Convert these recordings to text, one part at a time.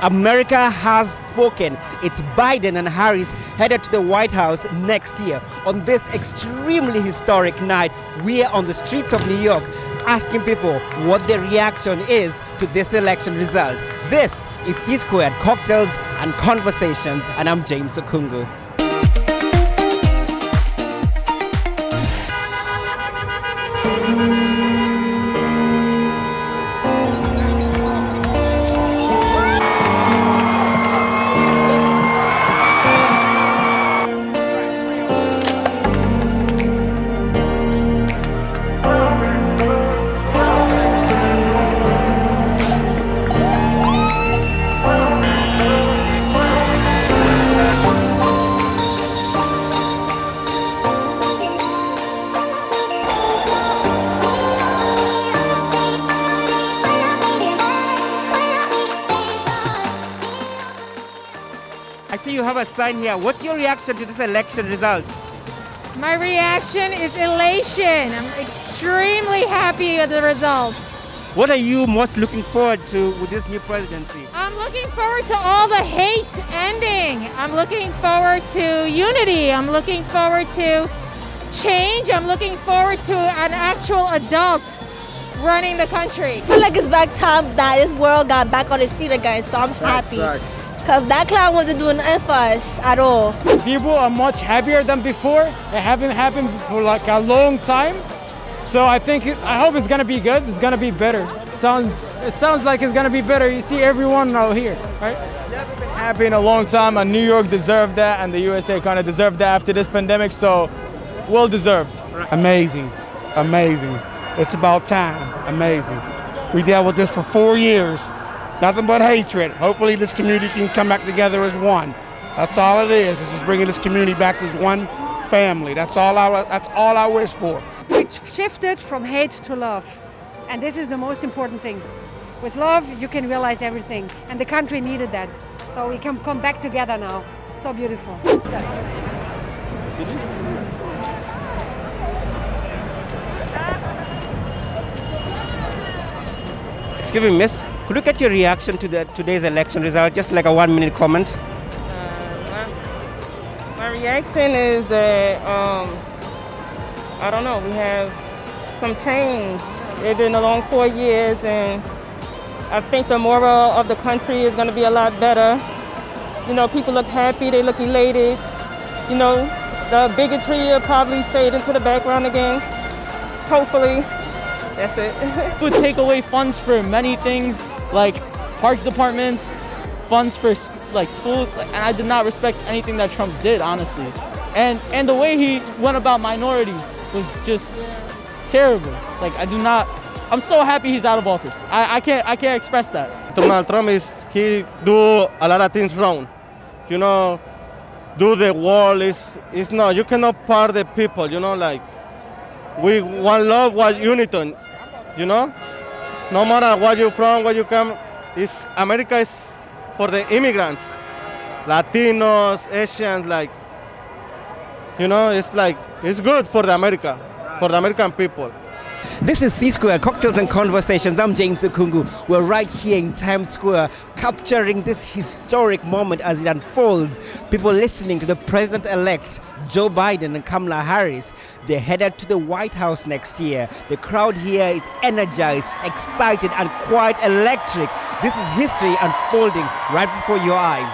America has spoken. It's Biden and Harris headed to the White House next year. On this extremely historic night, we are on the streets of New York asking people what their reaction is to this election result. This is C-Squared Cocktails and Conversations, and I'm James Okungu. I see you have a sign here. What's your reaction to this election result? My reaction is elation. I'm extremely happy with the results. What are you most looking forward to with this new presidency? I'm looking forward to all the hate ending. I'm looking forward to unity. I'm looking forward to change. I'm looking forward to an actual adult running the country. I feel like it's back time that this world got back on its feet again, so I'm happy. Because that clown wasn't doing nothing for us at all. People are much happier than before. It haven't happened for like a long time. So I hope it's gonna be good. It's gonna be better. It sounds like it's gonna be better. You see everyone out here, right? Never been happy in a long time, and New York deserved that, and the USA kind of deserved that after this pandemic. So, well deserved. Amazing, amazing. It's about time. Amazing. We dealt with this for 4 years. Nothing but hatred. Hopefully this community can come back together as one. That's all it is. It's just bringing this community back as one family. That's all I wish for. We shifted from hate to love. And this is the most important thing. With love, you can realize everything. And the country needed that. So we can come back together now. So beautiful. Excuse me, miss. Could you get your reaction to today's election result? Just like a 1-minute comment. My reaction is that, I don't know, we have some change. It's been a long 4 years, and I think the moral of the country is going to be a lot better. You know, people look happy, they look elated. You know, the bigotry will probably fade into the background again. Hopefully. That's it. Would take away funds for many things, like parks departments, funds for like schools, and I did not respect anything that Trump did, honestly. And the way he went about minorities was just terrible. Like I'm so happy he's out of office. I can't express that. Donald Trump he do a lot of things wrong. You know, do the wall is not, you cannot part the people, you know, like we one love, one unity, you know? No matter where you're from, where you come, America is for the immigrants, Latinos, Asians, like, you know, it's good for the American people. This is C-Square Cocktails and Conversations. I'm James Okungu. We're right here in Times Square capturing this historic moment as it unfolds. People listening to the president-elect Joe Biden and Kamala Harris. They're headed to the White House next year. The crowd here is energized, excited, and quite electric. This is history unfolding right before your eyes.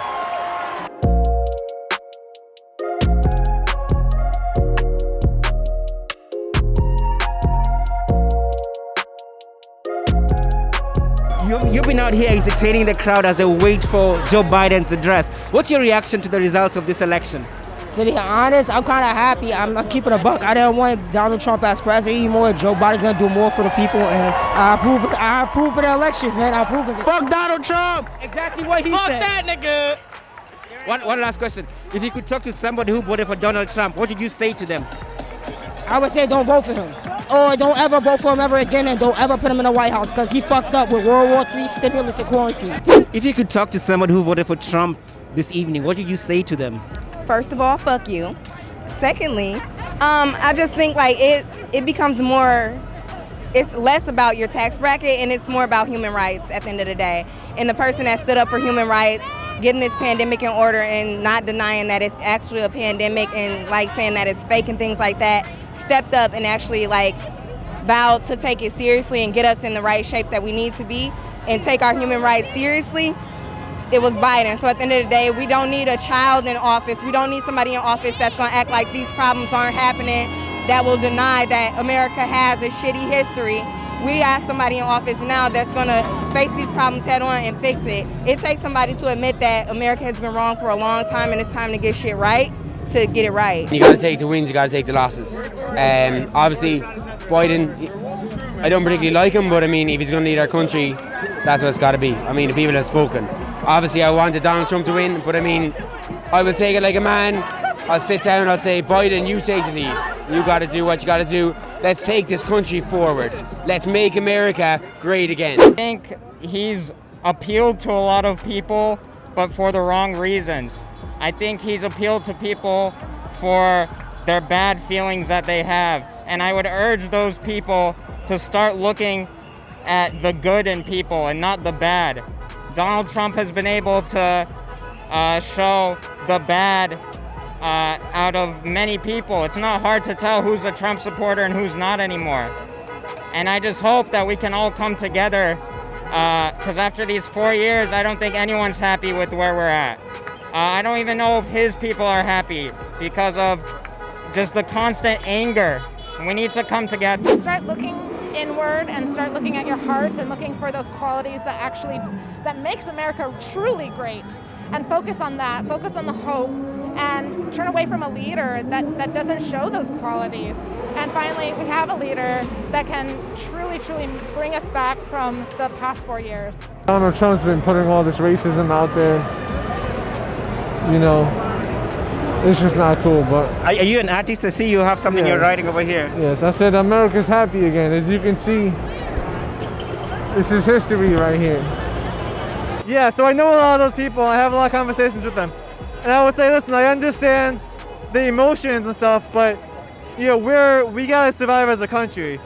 You've been out here entertaining the crowd as they wait for Joe Biden's address. What's your reaction to the results of this election? To be honest, I'm kind of happy. I'm keeping a buck. I didn't want Donald Trump as president anymore. Joe Biden's gonna do more for the people, and I approve of the elections, man. I approve of it. Fuck Donald Trump! Exactly what he said. Fuck that nigga! One last question. If you could talk to somebody who voted for Donald Trump, what would you say to them? I would say don't vote for him. Or don't ever vote for him ever again, and don't ever put him in the White House, because he fucked up with World War III, stimulus, and quarantine. If you could talk to someone who voted for Trump this evening, what would you say to them? First of all, fuck you. Secondly, I just think like it becomes more it's less about your tax bracket and it's more about human rights at the end of the day. And the person that stood up for human rights, getting this pandemic in order and not denying that it's actually a pandemic and like saying that it's fake and things like that, stepped up and actually like vowed to take it seriously and get us in the right shape that we need to be and take our human rights seriously. It was Biden. So at the end of the day, we don't need a child in office. We don't need somebody in office that's going to act like these problems aren't happening, that will deny that America has a shitty history. We have somebody in office now that's going to face these problems head on and fix it. It takes somebody to admit that America has been wrong for a long time and it's time to get shit right, to get it right. You got to take the wins, you got to take the losses. Obviously, Biden, I don't particularly like him, but I mean, if he's going to lead our country, that's what it's got to be. I mean, the people have spoken. Obviously, I wanted Donald Trump to win, but I mean, I will take it like a man. I'll sit down and I'll say, Biden, you take the lead. You got to do what you got to do. Let's take this country forward. Let's make America great again. I think he's appealed to a lot of people, but for the wrong reasons. I think he's appealed to people for their bad feelings that they have. And I would urge those people to start looking at the good in people and not the bad. Donald Trump has been able to show the bad out of many people. It's not hard to tell who's a Trump supporter and who's not anymore. And I just hope that we can all come together, because after these 4 years, I don't think anyone's happy with where we're at. I don't even know if his people are happy because of just the constant anger. We need to come together. Start looking inward and start looking at your heart and looking for those qualities that makes America truly great, and focus on that, focus on the hope, and turn away from a leader that doesn't show those qualities. And finally, we have a leader that can truly bring us back from the past 4 years. Donald Trump's been putting all this racism out there. You know, it's just not cool. But Are you an artist? I see you have something you're writing over here. Yes, I said America's happy again. As you can see, this is history right here. Yeah, so I know a lot of those people. I have a lot of conversations with them. And I would say, listen, I understand the emotions and stuff, but you know, we gotta survive as a country.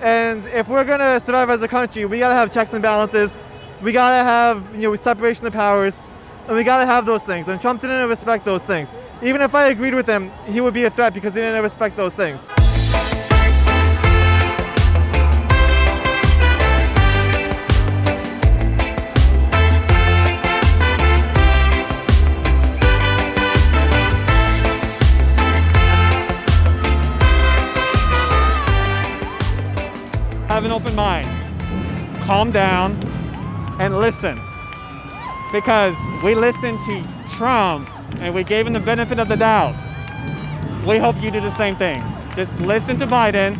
And if we're gonna survive as a country, we gotta have checks and balances. We gotta have, you know, separation of powers. And we gotta have those things. And Trump didn't respect those things. Even if I agreed with him, he would be a threat because he didn't respect those things. Have an open mind. Calm down and listen. Because we listened to Trump and we gave him the benefit of the doubt. We hope you do the same thing. Just listen to Biden,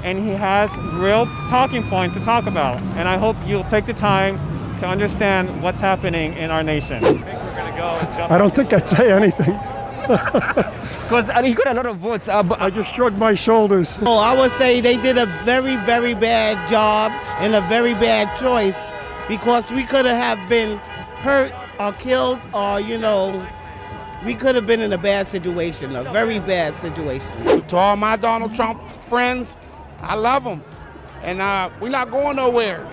and he has real talking points to talk about. And I hope you'll take the time to understand what's happening in our nation. I think we're gonna go and jump. I don't think I'd say anything. Because he got a lot of votes. I just shrugged my shoulders. Oh, I would say they did a very, very bad job and a very bad choice, because we could have been hurt or killed, or, you know, we could have been in a bad situation, a very bad situation. To all my Donald Trump friends, I love them. And we're not going nowhere.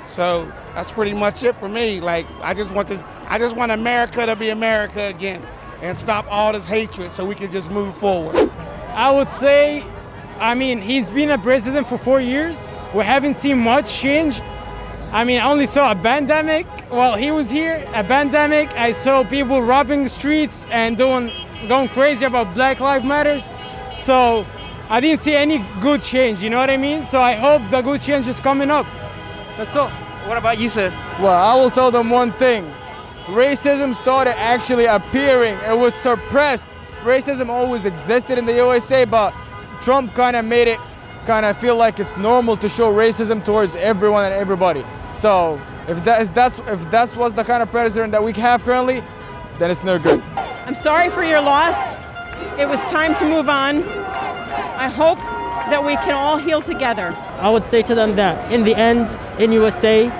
So that's pretty much it for me. Like, I just want America to be America again and stop all this hatred so we can just move forward. I would say, I mean, he's been a president for 4 years. We haven't seen much change. I mean, I only saw a pandemic while he was here, a pandemic. I saw people robbing streets and going crazy about Black Lives Matters. So I didn't see any good change, you know what I mean? So I hope the good change is coming up. That's all. What about you, sir? Well, I will tell them one thing. Racism started actually appearing. It was suppressed. Racism always existed in the USA, but Trump kind of made it kind of feel like it's normal to show racism towards everyone and everybody. So if that's was the kind of president that we have currently, then it's no good. I'm sorry for your loss. It was time to move on. I hope that we can all heal together. I would say to them that in the end, in USA,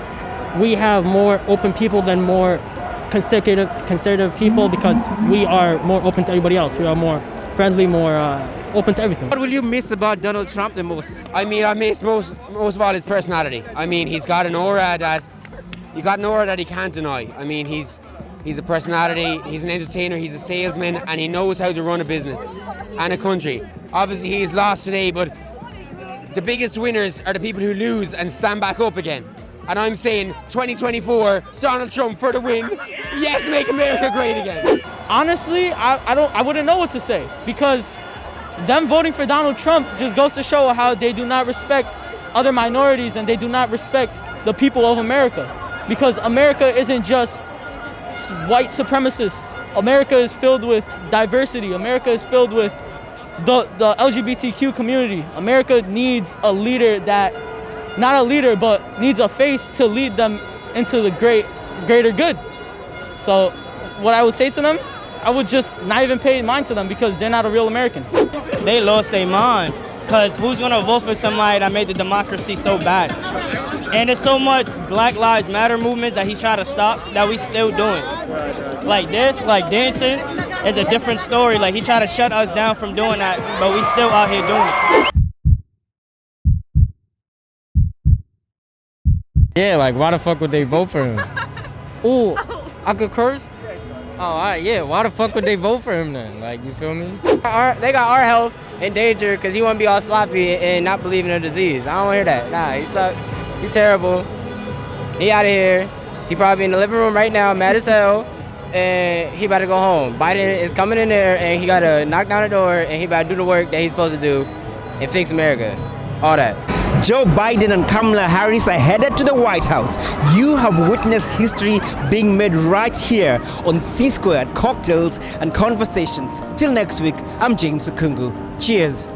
we have more open people than more conservative people, because we are more open to everybody else. We are more friendly, more open to everything. What will you miss about Donald Trump the most? I mean, I miss most of all his personality. I mean, he's got an aura that he can't deny. I mean, he's a personality, he's an entertainer, he's a salesman, and he knows how to run a business and a country. Obviously, he's lost today, but the biggest winners are the people who lose and stand back up again. And I'm saying 2024, Donald Trump for the win. Yes, make America great again. Honestly, I wouldn't know what to say, because them voting for Donald Trump just goes to show how they do not respect other minorities and they do not respect the people of America. Because America isn't just white supremacists. America is filled with diversity. America is filled with the LGBTQ community. America needs a leader that, not a leader, but needs a face to lead them into the greater good. So what I would say to them, I would just not even pay mind to them, because they're not a real American. They lost their mind, because who's gonna vote for somebody that made the democracy so bad? And there's so much Black Lives Matter movements that he tried to stop that we still doing. Like this, like dancing, is a different story. Like he tried to shut us down from doing that, but we still out here doing it. Yeah, like why the fuck would they vote for him? Ooh, I could curse? Oh, all right, yeah. Why the fuck would they vote for him then? Like, you feel me? They got our health in danger because he want to be all sloppy and not believe in the disease. I don't want to hear that. Nah, he suck. He terrible. He out of here. He probably in the living room right now, mad as hell, and he about to go home. Biden is coming in there, and he got to knock down the door, and he about to do the work that he's supposed to do and fix America. All that. Joe Biden and Kamala Harris are headed to the White House. You have witnessed history being made right here on C-Squared Cocktails and Conversations. Till next week, I'm James Okungu. Cheers.